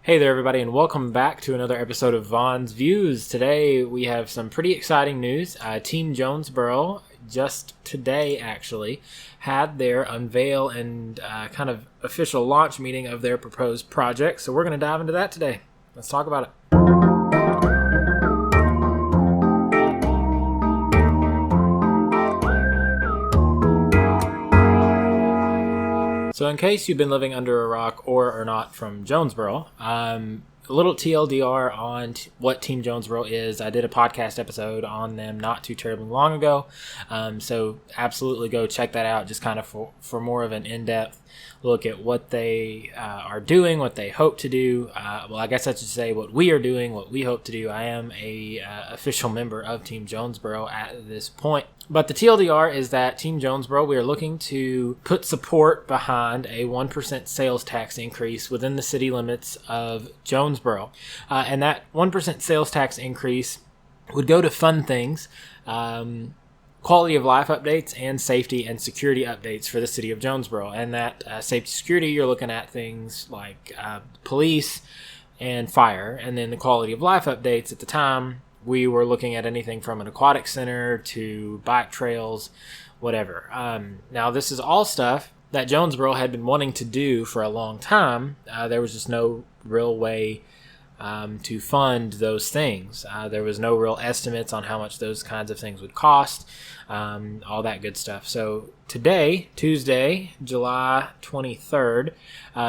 Hey there, everybody, and welcome back to another episode of Vaughn's Views. Today, we have some pretty exciting news. Team Jonesboro, just today, actually, had their unveil and kind of official launch meeting of their proposed project. So we're going to dive into that today. Let's talk about it. So in case you've been living under a rock or are not from Jonesboro, a little TLDR on what Team Jonesboro is. I did a podcast episode on them not too terribly long ago, so absolutely go check that out, just kind of for more of an in-depth look at what they are doing, what they hope to do. Well, I guess I should say what we are doing, what we hope to do. I am a official member of Team Jonesboro at this point. But the TLDR is that Team Jonesboro, we are looking to put support behind a 1% sales tax increase within the city limits of Jonesboro. And that 1% sales tax increase would go to fund things, quality of life updates, and safety and security updates for the city of Jonesboro. And that safety security, you're looking at things like police and fire. And then the quality of life updates at the time, we were looking at anything from an aquatic center to bike trails, whatever. Now, this is all stuff that Jonesboro had been wanting to do for a long time. There was just no real way to fund those things. There was no real estimates on how much those kinds of things would cost, all that good stuff. So today, Tuesday, July 23rd,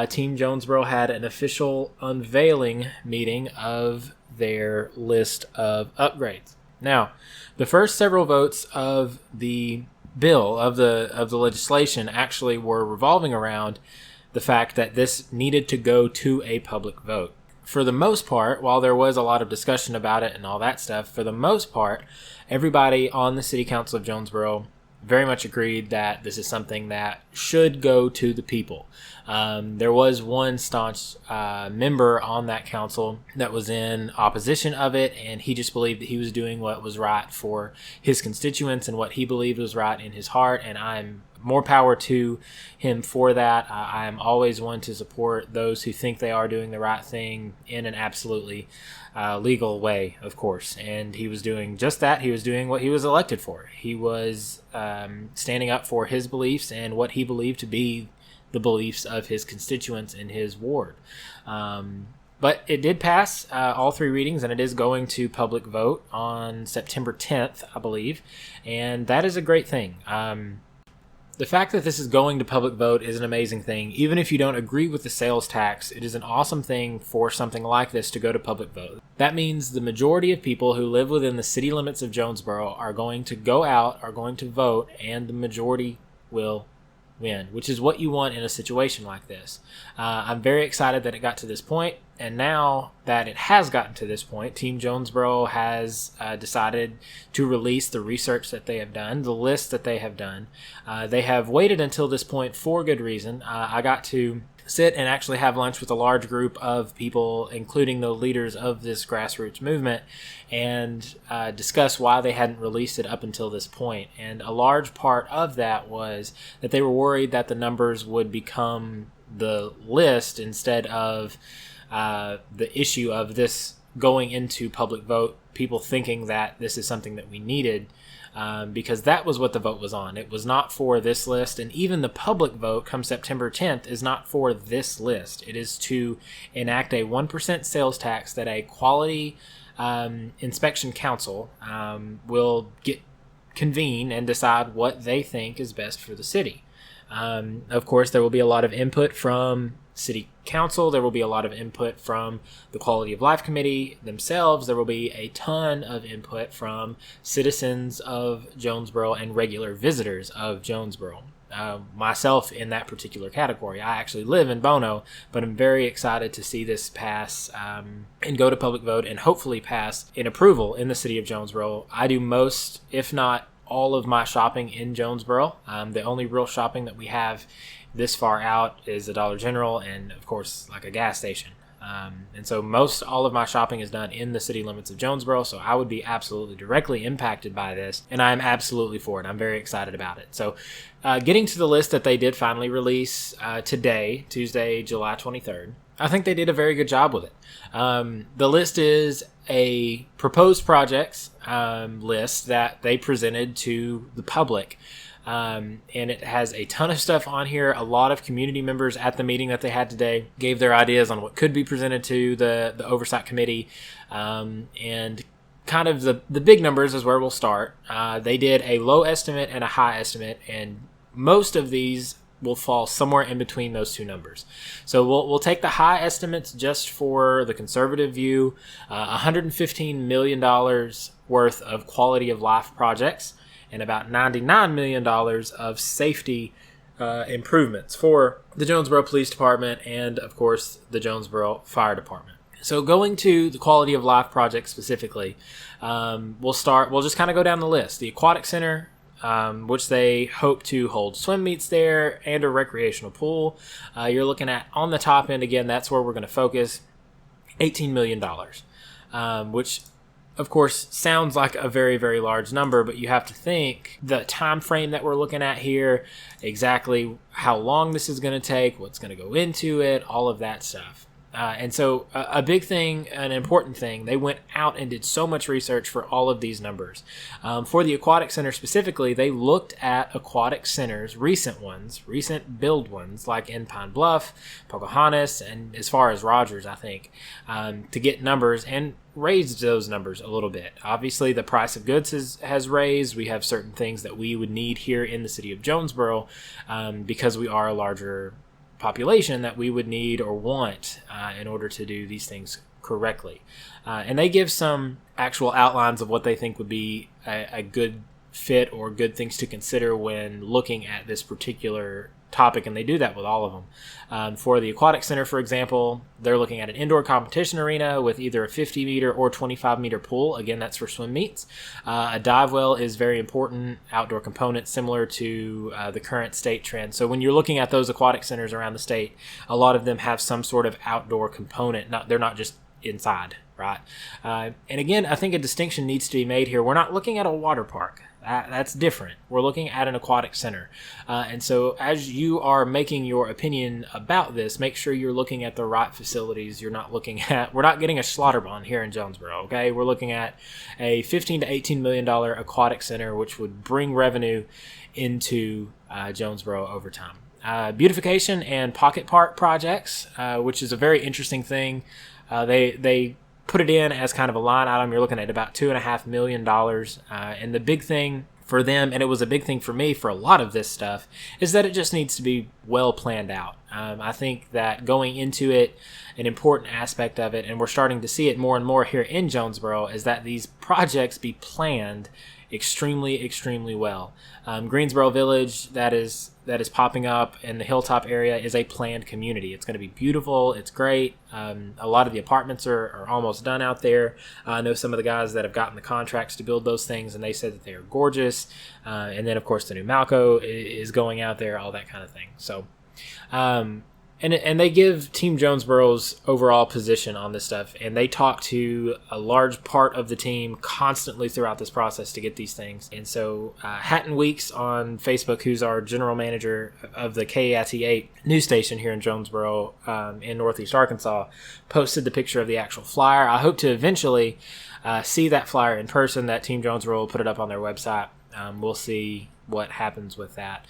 Team Jonesboro had an official unveiling meeting of their list of upgrades. Now, the first several votes of the bill, of the legislation, actually were revolving around the fact that this needed to go to a public vote. For the most part, while there was a lot of discussion about it and all that stuff, for the most part, everybody on the City Council of Jonesboro very much agreed that this is something that should go to the people. There was one staunch member on that council that was in opposition of it, and he just believed that he was doing what was right for his constituents and what he believed was right in his heart, and I'm more power to him for that. I am always one to support those who think they are doing the right thing in an absolutely legal way, of course. And he was doing just that. He was doing what he was elected for. He was standing up for his beliefs and what he believed to be the beliefs of his constituents in his ward. But it did pass all three readings, and it is going to public vote on September 10th, I believe. And that is a great thing. The fact that this is going to public vote is an amazing thing. Even if you don't agree with the sales tax, it is an awesome thing for something like this to go to public vote. That means the majority of people who live within the city limits of Jonesboro are going to go out, are going to vote, and the majority will win, which is what you want in a situation like this. I'm very excited that it got to this point, and now that it has gotten to this point, Team Jonesboro has decided to release the research that they have done, the list that they have done. They have waited until this point for good reason. I got to sit and actually have lunch with a large group of people, including the leaders of this grassroots movement, and discuss why they hadn't released it up until this point. And a large part of that was that they were worried that the numbers would become the list instead of the issue of this going into public vote, people thinking that this is something that we needed. Because that was what the vote was on. It was not for this list, and even the public vote come September 10th is not for this list. It is to enact a 1% sales tax that a quality inspection council will convene and decide what they think is best for the city. Of course, there will be a lot of input from City Council. There will be a lot of input from the Quality of Life Committee themselves. There will be a ton of input from citizens of Jonesboro and regular visitors of Jonesboro. Myself in that particular category. I actually live in Bono, but I'm very excited to see this pass and go to public vote and hopefully pass in approval in the city of Jonesboro. I do most, if not all of my shopping in Jonesboro. The only real shopping that we have this far out is a Dollar General and, of course, like a gas station. And so all of my shopping is done in the city limits of Jonesboro, so I would be absolutely directly impacted by this, and I'm absolutely for it. I'm very excited about it. So getting to the list that they did finally release today, Tuesday, July 23rd, I think they did a very good job with it. The list is a proposed projects list that they presented to the public. And it has a ton of stuff on here. A lot of community members at the meeting that they had today gave their ideas on what could be presented to the oversight committee. And kind of the big numbers is where we'll start. They did a low estimate and a high estimate, and most of these will fall somewhere in between those two numbers. So we'll take the high estimates just for the conservative view. $115 million worth of quality of life projects and about $99 million of safety improvements for the Jonesboro Police Department and, of course, the Jonesboro Fire Department. So going to the quality of life project specifically, we'll just kind of go down the list. The Aquatic Center, which they hope to hold swim meets there and a recreational pool. You're looking at, on the top end, again, that's where we're going to focus, $18 million, which, of course, sounds like a very, very large number, but you have to think the time frame that we're looking at here, exactly how long this is going to take, what's going to go into it, all of that stuff. And so a big thing, an important thing, they went out and did so much research for all of these numbers. For the Aquatic Center specifically, they looked at aquatic centers, recent build ones, like in Pine Bluff, Pocahontas, and as far as Rogers, I think, to get numbers and raised those numbers a little bit. Obviously, the price of goods has raised. We have certain things that we would need here in the city of Jonesboro because we are a larger population that we would need or want in order to do these things correctly. And they give some actual outlines of what they think would be a good fit or good things to consider when looking at this particular topic, and they do that with all of them. For the Aquatic Center, for example, they're looking at an indoor competition arena with either a 50-meter or 25-meter pool. Again, that's for swim meets. A dive well is very important outdoor component, similar to the current state trend. So when you're looking at those aquatic centers around the state, a lot of them have some sort of outdoor component. They're not just inside, right? And again, I think a distinction needs to be made here. We're not looking at a water park. That's different. We're looking at an aquatic center. And so as you are making your opinion about this, make sure you're looking at the right facilities. We're not getting a Schlotterbahn here in Jonesboro, okay? We're looking at a $15 to $18 million aquatic center, which would bring revenue into Jonesboro over time. Beautification and pocket park projects, which is a very interesting thing. They put it in as kind of a line item. You're looking at about $2.5 million. And the big thing for them, and it was a big thing for me for a lot of this stuff, is that it just needs to be well planned out. I think that going into it, an important aspect of it, and we're starting to see it more and more here in Jonesboro, is that these projects be planned extremely, extremely well. Greensboro Village, that is popping up in the Hilltop area, is a planned community. It's going to be beautiful. It's great. A lot of the apartments are almost done out there. I know some of the guys that have gotten the contracts to build those things, and they said that they are gorgeous. And then, of course, the new Malco is going out there, all that kind of thing. So, and they give Team Jonesboro's overall position on this stuff, and they talk to a large part of the team constantly throughout this process to get these things. And so Hatton Weeks on Facebook, who's our general manager of the KAT8 news station here in Jonesboro in Northeast Arkansas, posted the picture of the actual flyer. I hope to eventually see that flyer in person. That Team Jonesboro will put it up on their website. We'll see what happens with that.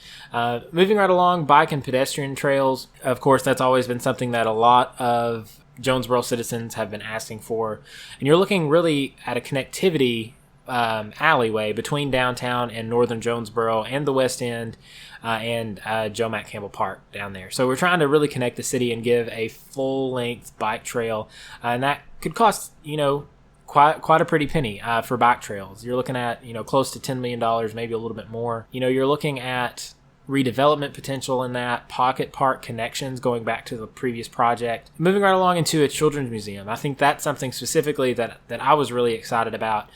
Moving right along, bike and pedestrian trails. Of course, that's always been something that a lot of Jonesboro citizens have been asking for. And you're looking really at a connectivity alleyway between downtown and northern Jonesboro and the West End and Joe Mack Campbell Park down there. So we're trying to really connect the city and give a full-length bike trail. And that could cost, quite a pretty penny for bike trails. You're looking at, close to $10 million, maybe a little bit more. You're looking at redevelopment potential in that, pocket park connections going back to the previous project. Moving right along into a children's museum. I think that's something specifically that I was really excited about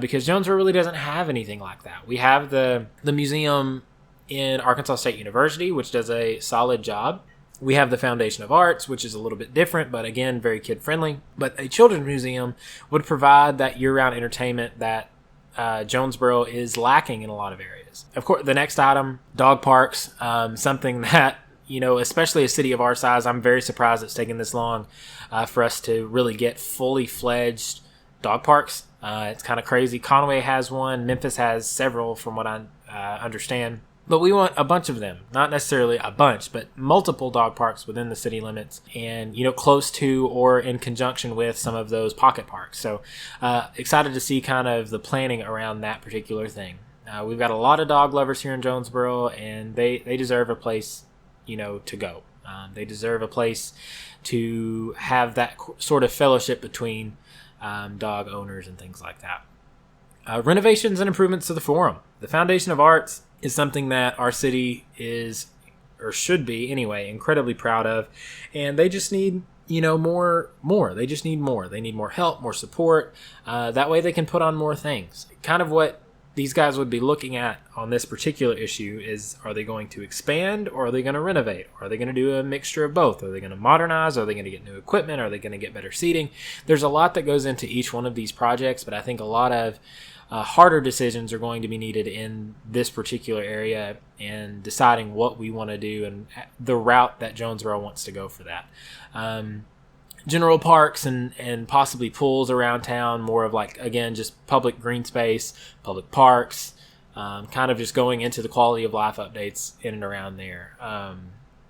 because Jonesboro really doesn't have anything like that. We have the museum in Arkansas State University, which does a solid job. We have the Foundation of Arts, which is a little bit different, but again, very kid-friendly. But a children's museum would provide that year-round entertainment that Jonesboro is lacking in a lot of areas. Of course, the next item, dog parks, something that especially a city of our size, I'm very surprised it's taken this long for us to really get fully fledged dog parks. It's kind of crazy. Conway has one. Memphis has several from what I understand. But we want a bunch of them. Not necessarily a bunch, but multiple dog parks within the city limits and, close to or in conjunction with some of those pocket parks. So excited to see kind of the planning around that particular thing. We've got a lot of dog lovers here in Jonesboro, and they deserve a place, to go. They deserve a place to have that sort of fellowship between dog owners and things like that. Renovations and improvements to the Forum. The Foundation of Arts is something that our city is, or should be anyway, incredibly proud of. And they just need, more. They just need more. They need more help, more support. That way they can put on more things. Kind of what these guys would be looking at on this particular issue is, are they going to expand or are they going to renovate? Are they going to do a mixture of both? Are they going to modernize? Are they going to get new equipment? Are they going to get better seating? There's a lot that goes into each one of these projects, but I think a lot of harder decisions are going to be needed in this particular area and deciding what we want to do and the route that Jonesboro wants to go for that. General parks and possibly pools around town, more of like, again, just public green space, public parks, kind of just going into the quality of life updates in and around there.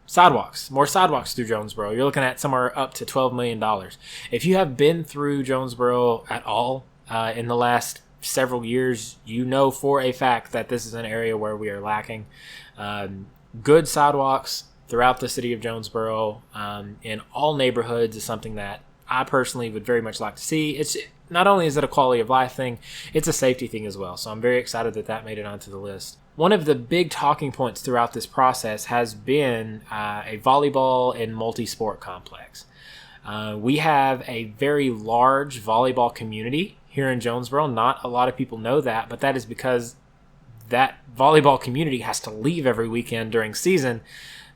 Sidewalks, more sidewalks through Jonesboro. You're looking at somewhere up to $12 million. If you have been through Jonesboro at all in the last several years, for a fact that this is an area where we are lacking. Good sidewalks throughout the city of Jonesboro in all neighborhoods is something that I personally would very much like to see. It's not only is it a quality of life thing, it's a safety thing as well. So I'm very excited that made it onto the list. One of the big talking points throughout this process has been a volleyball and multi-sport complex. We have a very large volleyball community here in Jonesboro. Not a lot of people know that, but that is because that volleyball community has to leave every weekend during season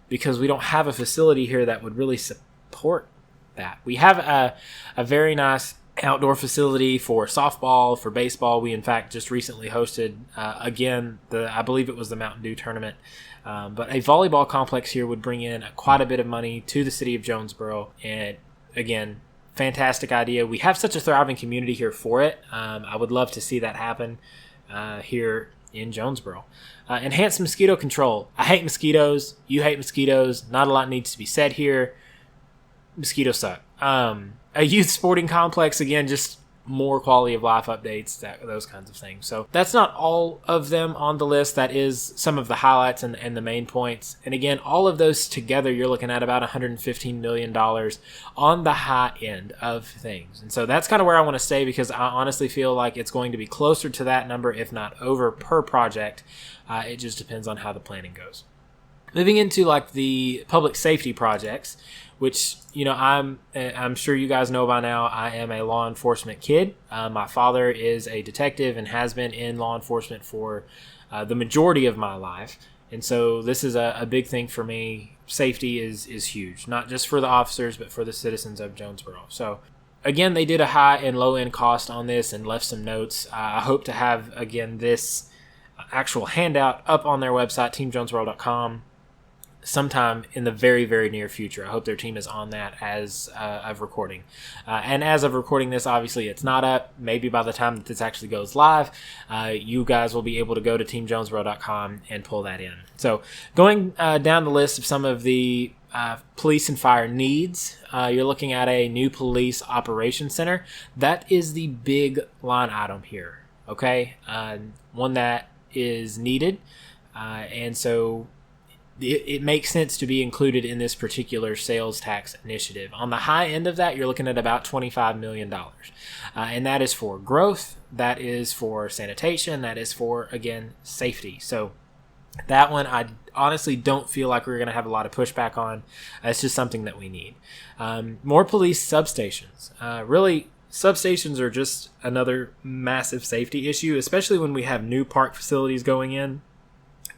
because we don't have a facility here that would really support that. We have a very nice outdoor facility for softball, for baseball. We, in fact, just recently hosted, again, I believe it was the Mountain Dew tournament. But a volleyball complex here would bring in quite a bit of money to the city of Jonesboro. And, again, fantastic idea. We have such a thriving community here for it. I would love to see that happen here in Jonesboro. Enhanced mosquito control. I hate mosquitoes. You hate mosquitoes. Not a lot needs to be said here. Mosquitoes suck. A youth sporting complex, again, just more quality of life updates, those kinds of things. So that's not all of them on the list. That is some of the highlights and the main points. And again, all of those together, you're looking at about $115 million on the high end of things. And so that's kind of where I want to stay because I honestly feel like it's going to be closer to that number, if not over per project. It just depends on how the planning goes. Moving into like the public safety projects, which, I'm sure you guys know by now, I am a law enforcement kid. My father is a detective and has been in law enforcement for the majority of my life. And so this is a big thing for me. Safety is huge, not just for the officers, but for the citizens of Jonesboro. So again, they did a high and low end cost on this and left some notes. I hope to have, again, this actual handout up on their website, teamjonesboro.com. sometime in the very, very near future. I hope their team is on that as of recording. And as of recording this, obviously it's not up. Maybe by the time that this actually goes live, you guys will be able to go to teamjonesboro.com and pull that in. So going down the list of some of the police and fire needs, you're looking at a new police operations center. That is the big line item here, okay? One that is needed. And so it makes sense to be included in this particular sales tax initiative. On the high end of that, you're looking at about $25 million. And that is for growth, that is for sanitation, that is for, again, safety. So that one, I honestly don't feel like we're going to have a lot of pushback on. It's just something that we need. More police substations. Really, substations are just another massive safety issue, especially when we have new park facilities going in.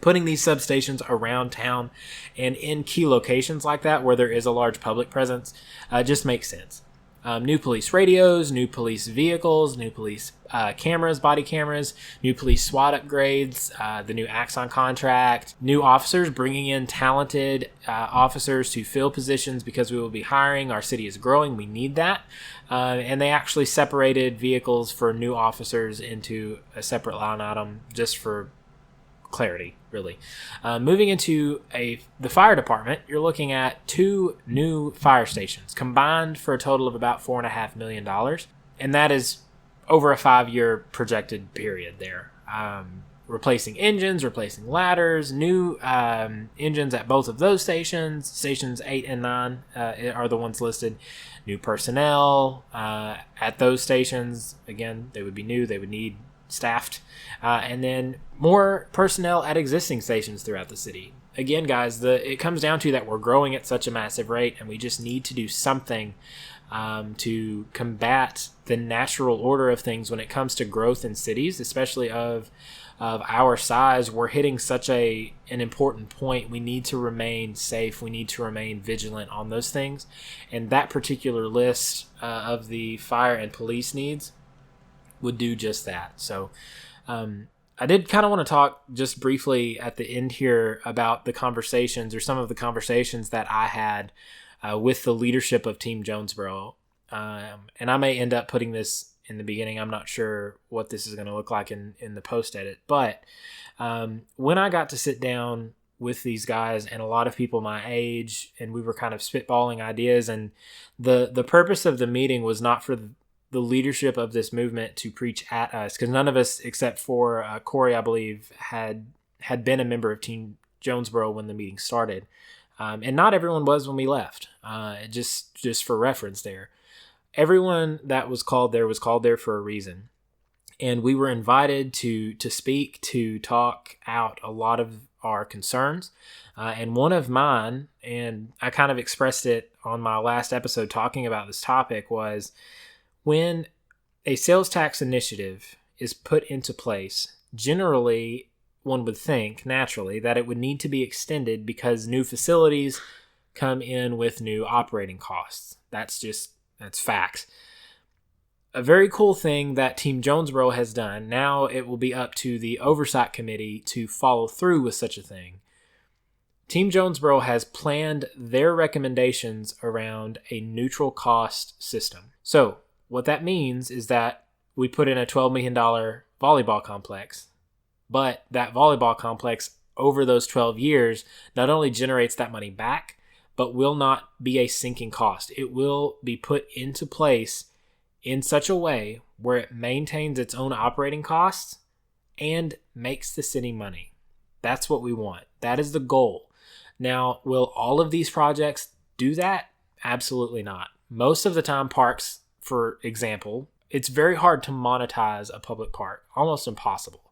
Putting these substations around town and in key locations like that where there is a large public presence just makes sense. New police radios, new police vehicles, new police cameras, body cameras, new police SWAT upgrades, the new Axon contract, new officers, bringing in talented officers to fill positions because we will be hiring. Our city is growing. We need that. And they actually separated vehicles for new officers into a separate line item just for clarity, really. Moving into the fire department, you're looking at 2 new fire stations combined for a total of about $4.5 million. And that is over a 5-year projected period there. Replacing engines, replacing ladders, new engines at both of those stations. Stations 8 and 9 are the ones listed. New personnel at those stations. Again, they would be new. They would need staffed, and then more personnel at existing stations throughout the city. Again, guys, it comes down to that we're growing at such a massive rate, and we just need to do something to combat the natural order of things when it comes to growth in cities, especially of our size. We're hitting such an important point. We need to remain safe. We need to remain vigilant on those things, and that particular list of the fire and police needs would do just that. So I did kind of want to talk just briefly at the end here about the conversations, or some of the conversations that I had with the leadership of Team Jonesboro. And I may end up putting this in the beginning. I'm not sure what this is going to look like in the post edit. But when I got to sit down with these guys and a lot of people my age, and we were kind of spitballing ideas, and the purpose of the meeting was not for the leadership of this movement to preach at us, because none of us except for Corey, I believe, had been a member of Team Jonesboro when the meeting started, and not everyone was when we left. Just for reference, there, everyone that was called there for a reason, and we were invited to speak, to talk out a lot of our concerns, and one of mine, and I kind of expressed it on my last episode talking about this topic, was when a sales tax initiative is put into place, generally one would think naturally that it would need to be extended because new facilities come in with new operating costs. That's facts. A very cool thing that Team Jonesboro has done, now it will be up to the oversight committee to follow through with such a thing. Team Jonesboro has planned their recommendations around a neutral cost system. So what that means is that we put in a $12 million volleyball complex, but that volleyball complex over those 12 years not only generates that money back, but will not be a sinking cost. It will be put into place in such a way where it maintains its own operating costs and makes the city money. That's what we want. That is the goal. Now, will all of these projects do that? Absolutely not. Most of the time, parks, for example, it's very hard to monetize a public park, almost impossible.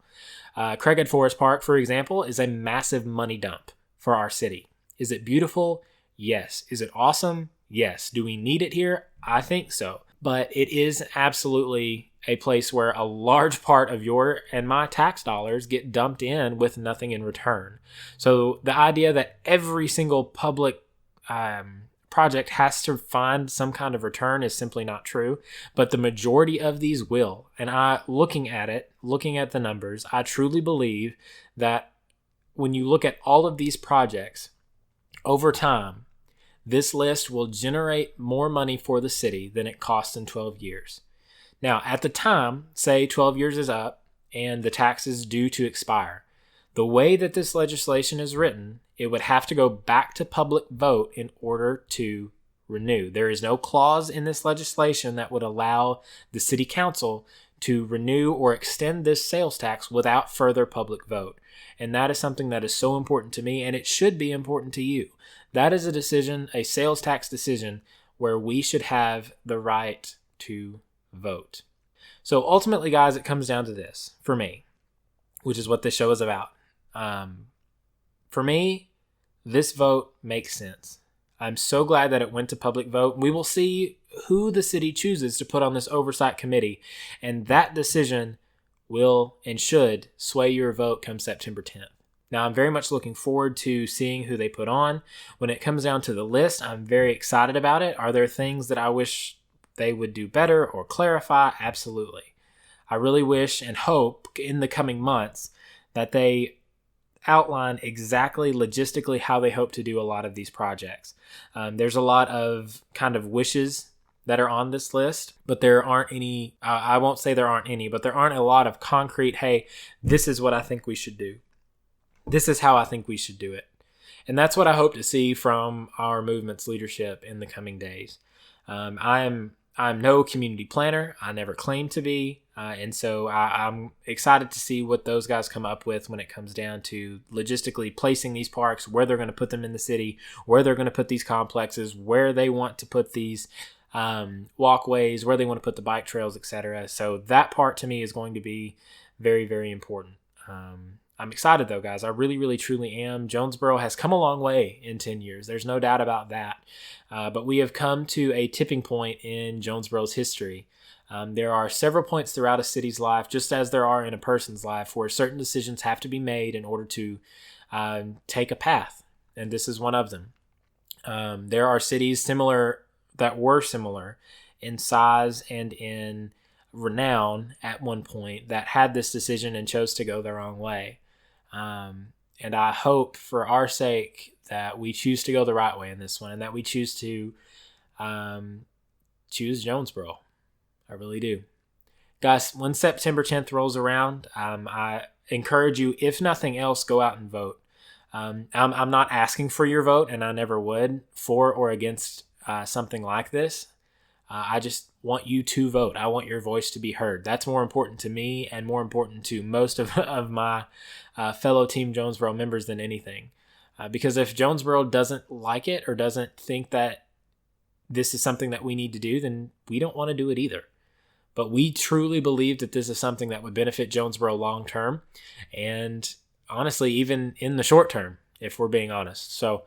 Craighead Forest Park, for example, is a massive money dump for our city. Is it beautiful? Yes. Is it awesome? Yes. Do we need it here? I think so. But it is absolutely a place where a large part of your and my tax dollars get dumped in with nothing in return. So the idea that every single public project has to find some kind of return is simply not true, but the majority of these will. And looking at the numbers, I truly believe that when you look at all of these projects over time, this list will generate more money for the city than it costs in 12 years. Now, at the time, say 12 years is up and the tax is due to expire, the way that this legislation is written, it would have to go back to public vote in order to renew. There is no clause in this legislation that would allow the city council to renew or extend this sales tax without further public vote. And that is something that is so important to me, and it should be important to you. That is a decision, a sales tax decision, where we should have the right to vote. So ultimately, guys, it comes down to this for me, which is what this show is about. For me, this vote makes sense. I'm so glad that it went to public vote. We will see who the city chooses to put on this oversight committee, and that decision will and should sway your vote come September 10th. Now, I'm very much looking forward to seeing who they put on. When it comes down to the list, I'm very excited about it. Are there things that I wish they would do better or clarify? Absolutely. I really wish and hope in the coming months that they outline exactly logistically how they hope to do a lot of these projects. There's a lot of kind of wishes that are on this list, but there aren't any, I won't say there aren't any, but there aren't a lot of concrete, hey, this is what I think we should do. This is how I think we should do it. And that's what I hope to see from our movement's leadership in the coming days. I'm no community planner. I never claimed to be. And so I'm excited to see what those guys come up with when it comes down to logistically placing these parks, where they're going to put them in the city, where they're going to put these complexes, where they want to put these walkways, where they want to put the bike trails, etc. So that part to me is going to be very, very important. I'm excited though, guys. I really, really, truly am. Jonesboro has come a long way in 10 years. There's no doubt about that. But we have come to a tipping point in Jonesboro's history. There are several points throughout a city's life, just as there are in a person's life, where certain decisions have to be made in order to take a path. And this is one of them. There are cities that were similar in size and in renown at one point that had this decision and chose to go the wrong way. And I hope for our sake that we choose to go the right way in this one, and that we choose to choose Jonesboro. I really do. Guys, when September 10th rolls around, I encourage you, if nothing else, go out and vote. I'm not asking for your vote, and I never would, for or against something like this. I just want you to vote. I want your voice to be heard. That's more important to me and more important to most of my fellow Team Jonesboro members than anything. Because if Jonesboro doesn't like it or doesn't think that this is something that we need to do, then we don't want to do it either. But we truly believe that this is something that would benefit Jonesboro long term, and honestly, even in the short term, if we're being honest. So,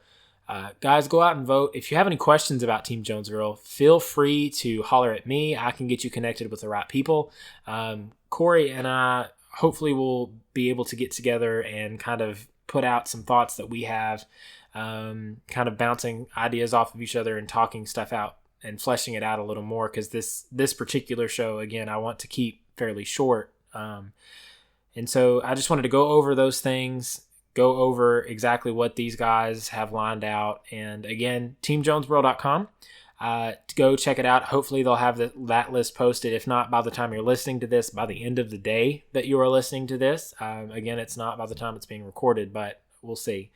guys, go out and vote. If you have any questions about Team Jonesboro, feel free to holler at me. I can get you connected with the right people. Corey and I hopefully will be able to get together and kind of put out some thoughts that we have, kind of bouncing ideas off of each other and talking stuff out and fleshing it out a little more, because this particular show, again, I want to keep fairly short. And so I just wanted to go over those things, go over exactly what these guys have lined out. And again, teamjonesboro.com. Go check it out. Hopefully they'll have that list posted. If not, by the time you're listening to this, by the end of the day that you are listening to this. Again, it's not by the time it's being recorded, but we'll see.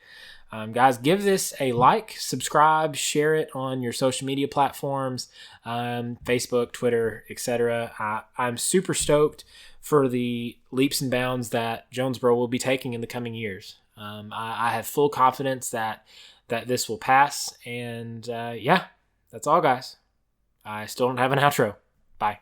Guys, give this a like, subscribe, share it on your social media platforms, Facebook, Twitter, etc. I'm super stoked for the leaps and bounds that Jonesboro will be taking in the coming years. I have full confidence that this will pass. And yeah, that's all, guys. I still don't have an outro. Bye.